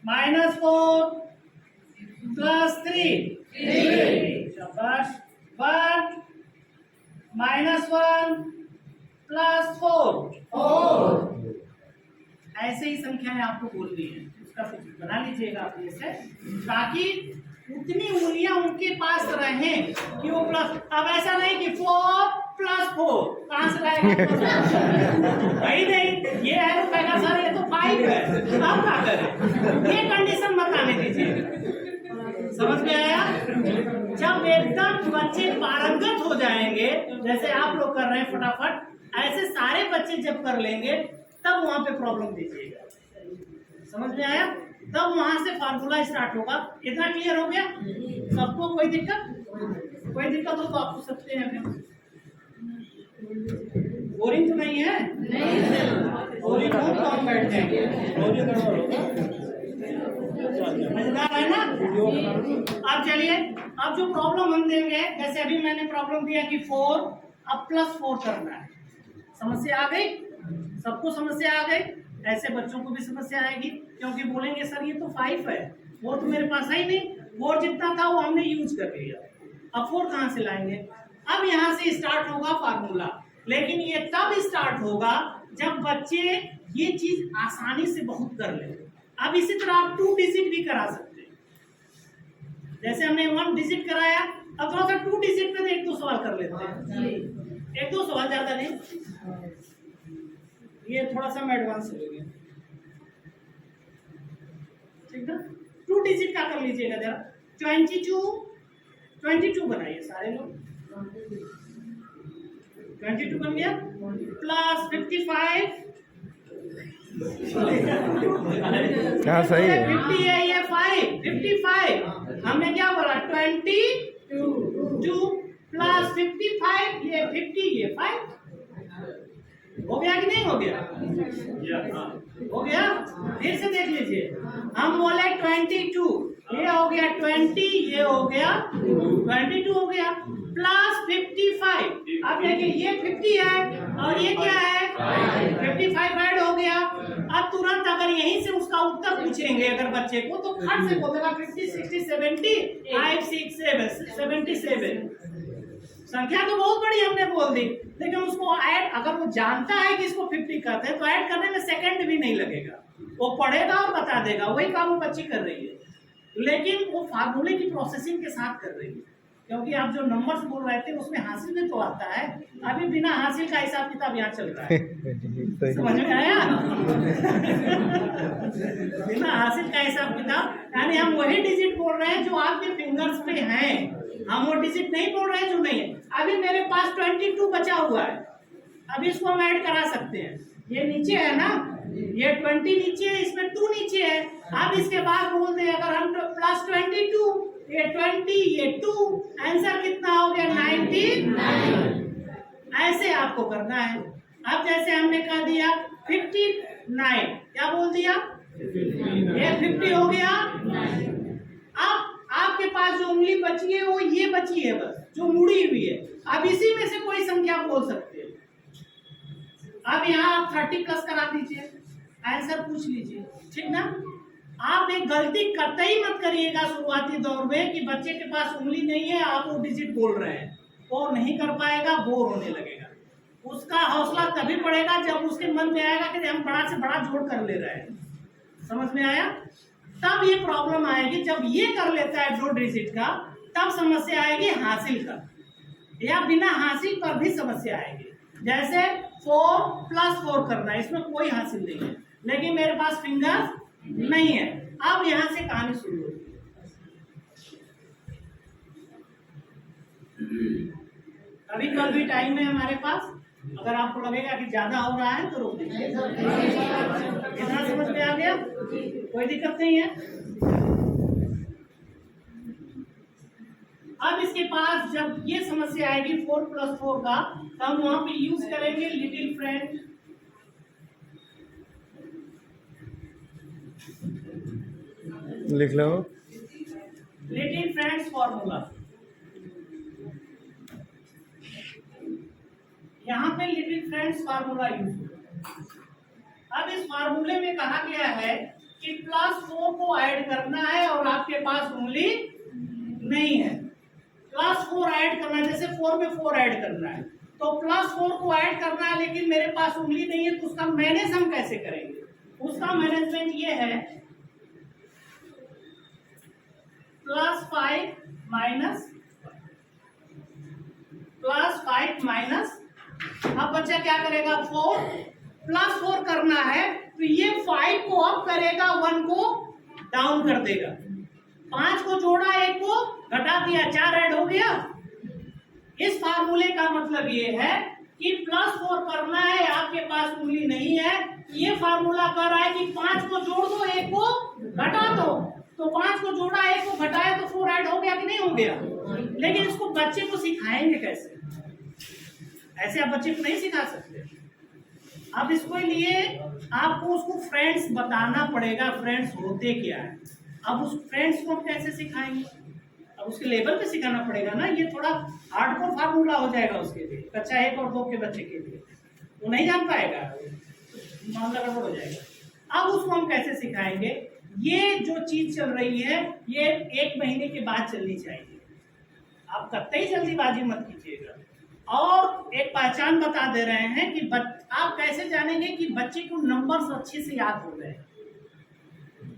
माइनस 4 प्लस 3 शाबाश। 1 माइनस 1 प्लस 4 ऐसे ही संख्याएं आपको बोलनी है, उसका कुछ बना लीजिएगा अपने से ताकि उतनी उंगलियां उनके पास रहें कि वो प्लस। अब ऐसा नहीं कि 4 प्लस 4 कहां से लाएगा भाई, नहीं ये है तो कहेगा सर ये तो 5 है, अब क्या करें। ये कंडीशन मत आने दीजिए, समझ में आया। जब एकदम बच्चे पारंगत हो जाएंगे जैसे आप लोग कर रहे हैं फटाफट, ऐसे सारे बच्चे जब कर लेंगे तब वहां पे प्रॉब्लम दीजिएगा, समझ में आया। तब वहां से फार्मूला स्टार्ट होगा। इतना क्लियर हो गया सबको? कोई दिक्कत हो तो आप पूछ सकते हैं। बोरिंग तो नहीं है? बोरिंग हो तो हम बैठ जाएंगे। मजेदार है ना। अब चलिए, अब जो प्रॉब्लम हम देंगे, जैसे अभी मैंने प्रॉब्लम दिया कि 4 अब प्लस 4 करना है। समस्या आ गई? सबको समस्या आ गई? ऐसे बच्चों को भी समस्या आएगी क्योंकि बोलेंगे सर ये तो 5 है, वो तो मेरे पास है ही नहीं, वो जितना था वो हमने यूज कर लिया, अब 4 कहाँ से लाएंगे। अब यहाँ से स्टार्ट होगा फार्मूला, लेकिन ये तब स्टार्ट होगा जब बच्चे ये चीज आसानी से बहुत कर ले। अब इसी तरह आप 2 डिजिट भी करा सकते हैं, जैसे हमने 1 डिजिट कराया, अब थोड़ा सा 2 डिजिट में 1-2 सवाल कर लेते हैं। 1-2 सवाल, ज्यादा नहीं, ये थोड़ा सा मैं एडवांस हो गया, ठीक है। 2 डिजिट का कर लीजिएगा जरा। 22 बनाइए सारे लोग। 22 बन गया। प्लस 55 हाँ सही है। 50 है, ये 5 55। हमने क्या बोला 22 प्लस 55, ये 50 ये 5। हो गया कि नहीं हो गया? हो गया। फिर से देख लीजिए, हम बोले 22, ये हो गया 20, ये हो गया 22 हो गया प्लस 55। अब देखिए ये 50 है और ये क्या है 55 ऐड हो गया। अब तुरंत अगर यहीं से उसका उत्तर पूछेंगे अगर बच्चे को तो फट से बोलेगा 50 60 70 5 6 7 77। संख्या तो बहुत बड़ी हमने बोल दी, लेकिन उसको ऐड अगर वो जानता है कि इसको 50 करते हैं तो ऐड करने में सेकंड भी नहीं लगेगा, वो पढ़ेगा और बता देगा। वही काम वो बच्ची कर रही है, लेकिन वो फार्मूले की प्रोसेसिंग के साथ कर रही है। क्योंकि आप जो नंबर्स बोल रहे थे उसमें हासिल भी तो आता है, अभी बिना हासिल का हिसाब किताब यहाँ चल रहा है। समझ में आया? बिना हासिल का हिसाब किताब, यानी हम वही डिजिट बोल रहे हैं जो आपके फिंगर्स पे हैं, हम वो डिजिट नहीं बोल रहे हैं जो नहीं है। अभी मेरे पास 22 बचा हुआ है, अभी इसको हम ऐड करा सकते हैं। ये नीचे है ना, ये 20 नीचे है, इसमें 2 नीचे है। अब इसके बाद बोल दे अगर हम प्लस 22, ये 20 ये 2, आंसर कितना हो गया 99। ऐसे आपको करना है। अब जैसे हमने कह दिया 59, क्या बोल दिया ये 50 हो गया। अब आपके पास जो उंगली बची है वो ये बची है बस, जो मुड़ी हुई है। अब इसी में से कोई संख्या बोल सकते हैं। अब यहाँ आप 30 प्लस करा दीजिए, आंसर पूछ लीजिए, ठीक ना। आप एक गलती कतई मत करिएगा शुरुआती दौर में कि बच्चे के पास उंगली नहीं है, आप वो डिजिट बोल रहे हैं, वो नहीं कर पाएगा, बोर होने लगेगा। उसका हौसला तभी बढ़ेगा जब उसके मन में आएगा कि हम बड़ा से बड़ा जोड़ कर ले रहे हैं। समझ में आया? तब ये प्रॉब्लम आएगी। जब ये कर लेता है जोड़ डिजिट का, तब समस्या आएगी हासिल का, या बिना हासिल पर भी समस्या आएगी। जैसे 4 प्लस 4 करना है, इसमें कोई हासिल नहीं है, लेकिन मेरे पास फिंगर्स नहीं है। अब यहां से कहानी शुरू होगी। अभी कल भी टाइम है हमारे पास, अगर आपको लगेगा कि ज्यादा हो रहा है तो रोक दीजिए। इतना समझ में आ गया? कोई दिक्कत नहीं है। अब इसके पास जब ये समस्या आएगी 4 प्लस 4 का, तो हम वहां पे यूज करेंगे लिटिल फ्रेंड। लिख लो लिटिल फ्रेंड्स फॉर्मूला। यहाँ पे लिटिल फ्रेंड्स फार्मूला यूज होगा। अब इस फार्मूले में कहा गया है कि प्लस 4 को ऐड करना है और आपके पास उंगली नहीं है। प्लस 4 ऐड करना है, जैसे 4 में 4 ऐड करना है तो प्लस 4 को ऐड करना है, लेकिन मेरे पास उंगली नहीं है, तो उसका मैनेज हम कैसे करेंगे? उसका मैनेजमेंट ये है +5 माइनस। अब बच्चा क्या करेगा? 4 प्लस 4 करना है तो ये 5 को अप करेगा, 1 को डाउन कर देगा। 5 को जोड़ा, 1 को घटा दिया, 4 ऐड हो गया। इस फार्मूले का मतलब ये है कि +4 करना है, आपके पास उंगली नहीं है। ये फार्मूला कह रहा है कि 5 को जोड़ दो, 1 को घटा दो। तो 5 को जोड़ा, 1 को घटाया तो 4 ऐड हो गया कि नहीं हो गया? लेकिन इसको बच्चे को सिखाएंगे कैसे? ऐसे आप बच्चे को नहीं सिखा सकते। अब इसको लिए आपको उसको फ्रेंड्स बताना पड़ेगा, फ्रेंड्स होते क्या है। अब उस फ्रेंड्स को हम कैसे सिखाएंगे? अब उसके लेवल पे सिखाना पड़ेगा ना। ये थोड़ा हार्डकोर फार्मूला हो जाएगा उसके लिए, कक्षा 1 और 2 के बच्चे के लिए वो नहीं जान पाएगा, मामला गड़बड़ हो जाएगा। अब उसको हम कैसे सिखाएंगे? ये जो चीज चल रही है ये 1 महीने के बाद चलनी चाहिए। आप कतई जल्दीबाजी मत कीजिएगा। और एक पहचान बता दे रहे हैं कि आप कैसे जानेंगे कि बच्चे को नंबर्स अच्छे से याद हो गए?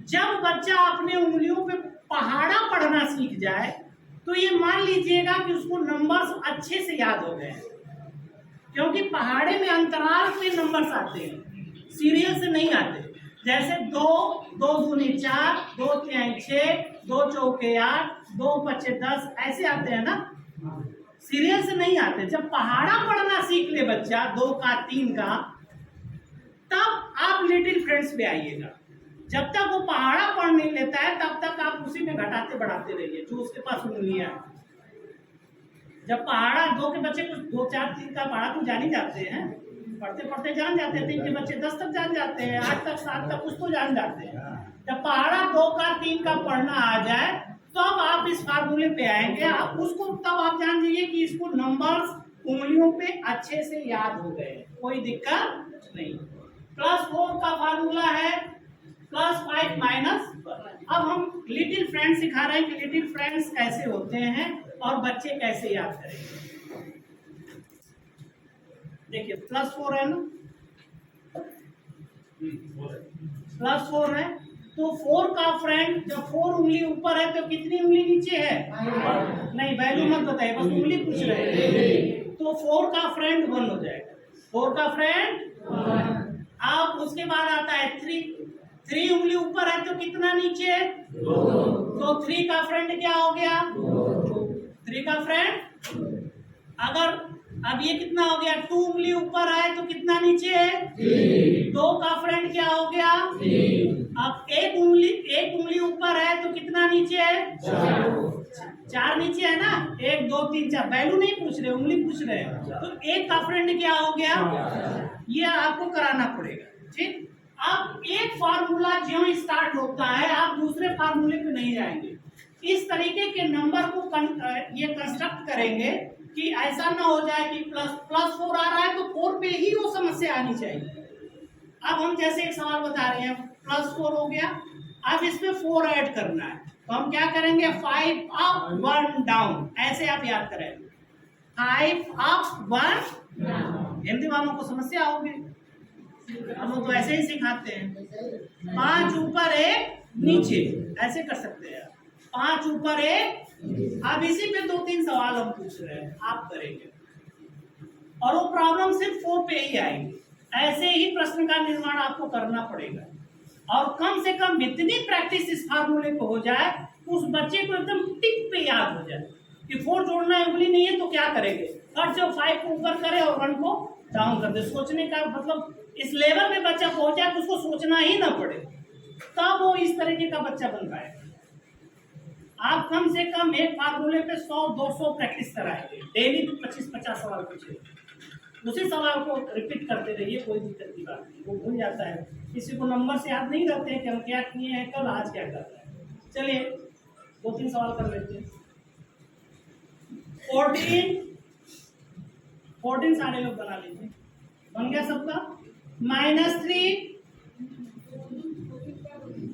जब बच्चा अपने उंगलियों पे पहाड़ा पढ़ना सीख जाए तो ये मान लीजिएगा कि उसको नंबर्स अच्छे से याद हो गए, क्योंकि पहाड़े में अंतराल पे नंबर्स आते हैं, सीरियल से नहीं आते। जैसे 2 2 दूनी 4, 2 3 6, 2 चौके 8, 2 5 10 ऐसे आते हैं ना, सीरियल से नहीं आते। जब पहाड़ा पढ़ना सीख ले बच्चा 2 का 3 का, तब आप लिटिल फ्रेंड्स पे आइएगा। जब तक वो पहाड़ा पढ़ नहीं लेता है तब तक आप उसी में घटाते बढ़ाते रहिए जो उसके पास उंगलियां हैं। जब पहाड़ा 2 के बच्चे कुछ 2, 4, 3 का पहाड़ा तो जान ही जाते हैं, पढ़ते पढ़ते जान जाते हैं। 3 के बच्चे 10 तक जान जाते हैं, 8 तक 7 तक कुछ तो जान जाते हैं। जब पहाड़ा 2 का 3 का पढ़ना आ जाए तब आप इस फार्मूले पे आएंगे। आप उसको तब आप जान लीजिए कि इसको नंबर्स उंगलियों पे अच्छे से याद हो गए, कोई दिक्कत नहीं। +4 का फार्मूला है +5 -1। अब हम लिटिल फ्रेंड्स सिखा रहे हैं कि लिटिल फ्रेंड्स कैसे होते हैं और बच्चे कैसे याद करेंगे। देखिए +4 है ना, +4 है तो 4 का फ्रेंड जब 4 उंगली ऊपर है तो कितनी उंगली नीचे है? नहीं वैल्यू मत बताइए, बस उंगली पूछ रहे हैं। तो 4 का फ्रेंड 1 हो जाएगा, 4 का फ्रेंड। अब उसके बाद आता है 3 उंगली ऊपर है तो कितना नीचे है? 2। तो 3 का फ्रेंड क्या हो गया? 3 का फ्रेंड। अगर अब ये कितना हो गया? 2 उंगली ऊपर है तो कितना नीचे है? 2 का फ्रेंड क्या हो गया? अब एक उंगली ऊपर है तो कितना नीचे है? 4 नीचे है ना। 1 2 3 4 वैल्यू नहीं पूछ रहे, उंगली पूछ रहे हैं। तो 1 का फ्रेंड क्या हो गया? ये आपको कराना पड़ेगा, ठीक। अब एक फार्मूला जो स्टार्ट होता है आप दूसरे फार्मूले पे नहीं जाएंगे। इस तरीके के नंबर को ये कंस्ट्रक्ट करेंगे कि ऐसा ना हो जाए कि +4 आ रहा है तो 4 पे ही वो समस्या आनी चाहिए। अब हम जैसे एक सवाल बता रहे हैं, +4 हो गया, अब इसमें 4 ऐड करना है तो हम क्या करेंगे? 5 अप 1 डाउन, ऐसे आप याद करेंगे। 5 अप 1 हिंदी वालों को समस्या होगी, हम लोग तो ऐसे ही सिखाते हैं। 5 ऊपर 1 नीचे, ऐसे कर सकते हैं। 5 ऊपर 1। अब इसी पे 2-3 सवाल हम पूछ रहे हैं, आप करेंगे और वो प्रॉब्लम सिर्फ 4 पे ही आएंगे। ऐसे ही प्रश्न का निर्माण आपको करना पड़ेगा और कम से कम इतनी प्रैक्टिस इस फार्मूले को हो जाए उस बच्चे को एकदम टिक पे याद हो जाए कि 4 जोड़ना है, उंगली नहीं है तो क्या करेंगे, फट से 5 को ऊपर करे और 1 को डाउन कर दे। सोचने का मतलब इस लेवल में बच्चा पहुंच जाए तो उसको सोचना ही ना पड़े, तब वो इस तरीके का बच्चा बन पाएगा। आप कम से कम एक फार्मूले पे 100-200 प्रैक्टिस कराएंगे, डेली 25-50 सवाल पूछिए, उसी सवाल को रिपीट करते रहिए, कोई दिक्कत की बात नहीं। वो भूल जाता है, किसी को नंबर से याद नहीं रहते हैं कि हम क्या किए हैं कल, आज क्या कर रहे हैं। चलिए 2-3 सवाल कर लेते हैं। 14 सारे लोग बना लीजिए, बन गया सबका। -3,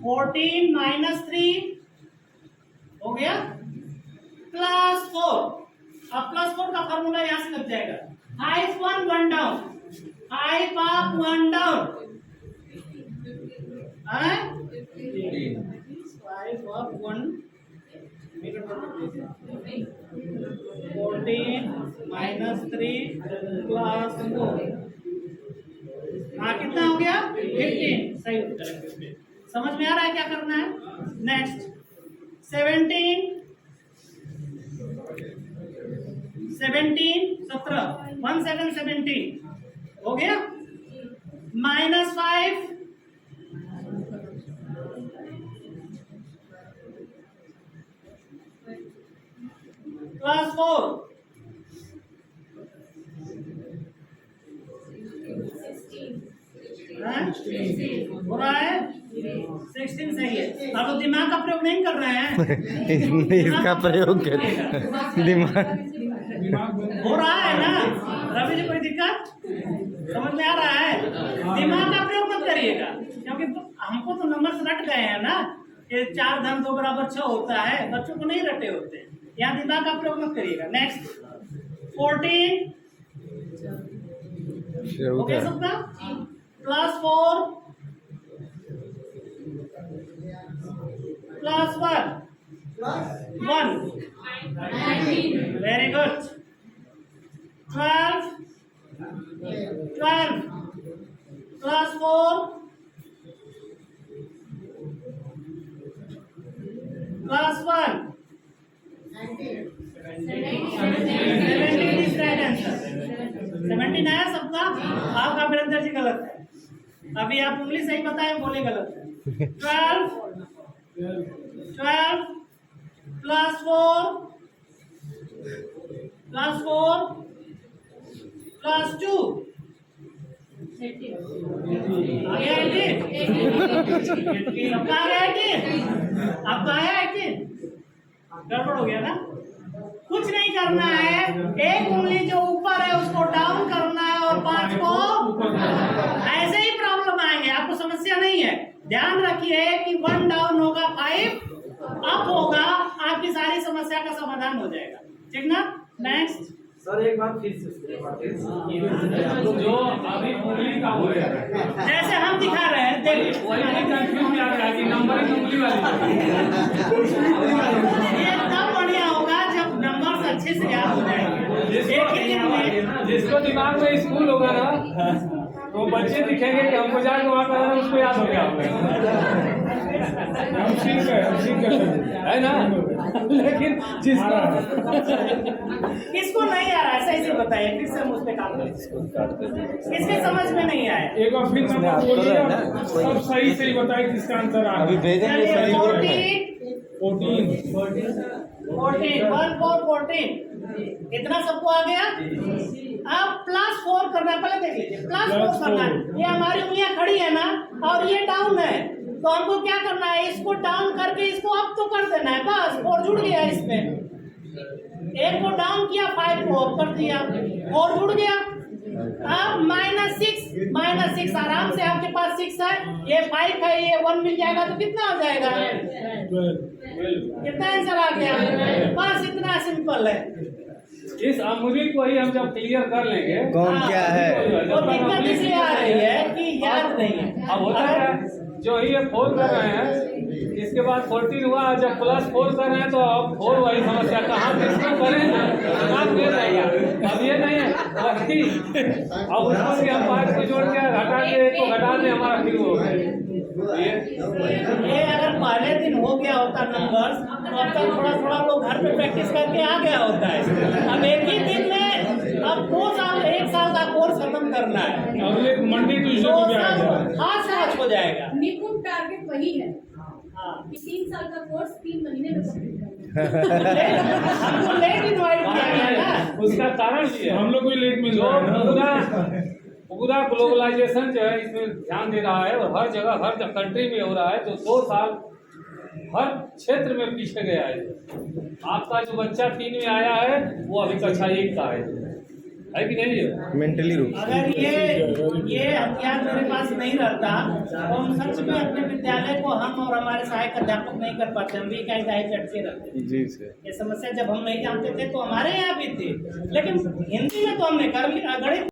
14 -3 हो गया। +4, अब +4 का फॉर्मूला यहां से लग जाएगा। 5 1 1 डाउन, 5 अप 1 डाउन, 5 अप 1 14 -3 +4, हाँ कितना हो गया? 15। सही उत्तर है। समझ में आ रहा है क्या करना है? नेक्स्ट 17 17 हो गया। -5 +4 हो रहा है। 16 सही है। अब लोग दिमाग का प्रयोग नहीं कर रहे हैं। इसका प्रयोग कर दिमाग हो रहा है ना रवि जी, कोई दिक्कत समझ में आ रहा है? दिमाग का प्रयोग मत करिएगा क्योंकि हमको तो नंबर से रट गए हैं ना कि 4 धन 2 = 6 होता है, बच्चों को नहीं रटे होते। यहाँ दिमाग का प्रयोग मत करिएगा। नेक्स्ट 14 हो गया सबका। +4 +1 1, वेरी गुड। 12 +4 +1 17 आया सबका। आपका वीरेंद्र जी गलत है। अभी आप उंगली सही बताए, बोले गलत। 12 प्लस 4 प्लस 2 आगे 18। आपका आ गया 18, आपका आया 18। गड़बड़ हो गया ना। कुछ नहीं करना है, एक उंगली जो ऊपर है उसको डाउन करना है और 5 को ऐसे ही प्रॉब्लम आएंगे, आपको समस्या नहीं है। ध्यान रखिए कि 1 डाउन होगा 5 अप होगा, आपकी सारी समस्या का समाधान हो जाएगा। ठीक ना। नेक्स्ट सर एक बार फिर से जो अभी उंगली का हो गया जैसे हम दिखा रहे हैं, देखिए वही कंफ्यूज आ गया कि नंबर उंगली वाली। ये तब बढ़िया होगा जब नंबर अच्छे से याद हो जाएंगे। एक ही दिन में जिसको दिमाग में स्कूल होगा ना, तो बच्चे दिखेंगे कि हमको जाके वहाँ पर उसको याद हो गया हम सीख गए है ना। लेकिन जिसको किसको नहीं आ रहा है सही से बताइए, फिर से हम उस पे काम करें। किसके समझ में नहीं आया? एक बार फिर नंबर बोलिए, सब सही सही बताए किसका आंसर आ अभी भेजेंगे सही बोल रहे हैं। 14 1 4 14 इतना सबको आ गया। अब प्लस 4 करना है, पहले देख लीजिए प्लस 4 करना है। ये हमारी उंगलियां खड़ी है ना और ये डाउन है, तो हमको क्या करना है, इसको डाउन करके इसको अप तो कर देना है, बस 4 जुड़ गया इसमें। एक को डाउन किया 5 को अप कर दिया और जुड़ गया। अब -6 आराम से आपके पास 6 है, ये 5 है, ये 1 मिल जाएगा तो कितना हो जाएगा, कितना आंसर आ गया। बस इतना सिंपल है। इस अमूली को ही हम जब क्लियर कर लेंगे, कौन क्या है तो दिक्कत इसलिए आ रही है कि याद नहीं है। अब होता है जो ये 4 कर रहे हैं, इसके बाद 14 हुआ, जब प्लस 4 कर रहे हैं तो अब 4 वाली समस्या कहाँ किसको करें, दिमाग में रहेगा। अब ये नहीं है बाकी, अब उसको भी हम 5 को जोड़ के घटा के 1 को घटा दें, हमारा फिर हो गया। ये अगर पहले दिन हो गया होता नंबर्स, तो अब तक थोड़ा थोड़ा लोग घर पे प्रैक्टिस करके आ गया होता है। अब एक ही दिन में अब 2 साल 1 साल का कोर्स खत्म करना है, अगले मंडे ट्यूजडे 2 को भी आ साल जाएगा। हाथ समझ हो जाएगा। निपुण टारगेट वही है हाँ। कि 3 साल का कोर्स 3 महीने में कंप्लीट करना है। हमको लेट इनवाइट किया गया ना। उसका कारण ये है, हम लोग को लेट मिल जो रहा है। पूरा ग्लोबलाइजेशन जो है इसमें ध्यान दे रहा है और हर जगह हर कंट्री में हो रहा है, तो 2 साल हर क्षेत्र में पीछे गया है। आपका जो बच्चा 3 में आया है वो अभी कक्षा 1 का है कि नहीं है? मेंटली रूप से अगर ये हथियार मेरे पास नहीं रहता तो हम सच में अपने विद्यालय को हम और हमारे सहायक अध्यापक नहीं कर पाते, हम भी कहीं कहीं चटके रखते। जी सर। ये समस्या जब हम नहीं जानते थे तो हमारे यहाँ भी थी, लेकिन हिंदी में तो हमने कर लिया। गणित